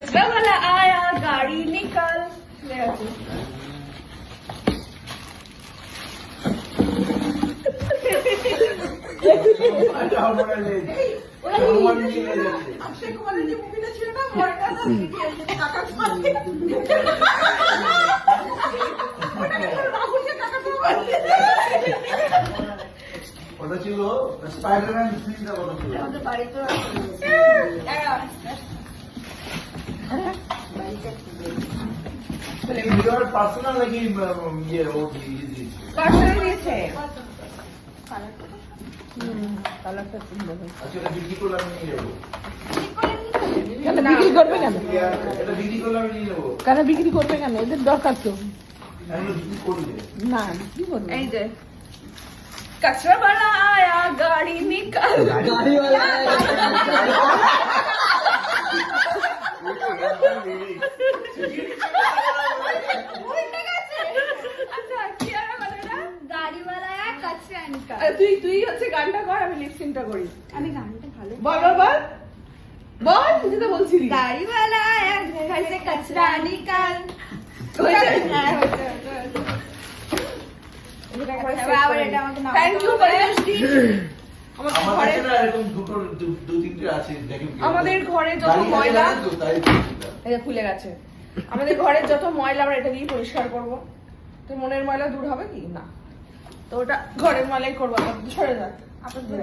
कचरा वाला आया गाड़ी निकाल अक्षय कुमारेর যে মুভিটা ছিল না বড়টা টাকা পাচ্ছে রাহুলকে টাকা পাচ্ছে ওটা ছিল স্পাইডারম্যান সিরিজের কথা ছিল। আমাদের বাড়িতে ভিডিওর পার্সোনাল নাকি ইয়ে ও দিয়েছে? পার্সেল দিয়েছে আচ্ছা এটা বিক্রি করলে আমি নিয়ে যাবো। কেন বিক্রি করবে কেন? এটা বিক্রি করলে আমি নিয়ে যাবো। কেন বিক্রি করবে কেন? এদের দরকার তো আমি বিক্রি করবে। না, বিক্রি করবে এই যে कचरा वाला आया गाड़ी निकाल তুই হচ্ছে গানটা কর, আমি লিপসিংটা করি। আমি গানটা ভালো বল বল বল বল, তুই তো বলছিলি गाड़ी वाला आया घर से कचरा निकाल থ্যাংক ইউ পরিবেশদি। আমার কাছে না এরকম দু তিনটে আছে দেখুন। আমাদের ঘরে যত ময়লা এটা খুলে গেছে, আমাদের ঘরের যত ময়লা আমরা এটা দিয়ে পরিষ্কার করবো। তো মনের ময়লা দূর হবে কি না, তো ওটা ঘরের ময়লাই করবো। সরে যাক আপনাদের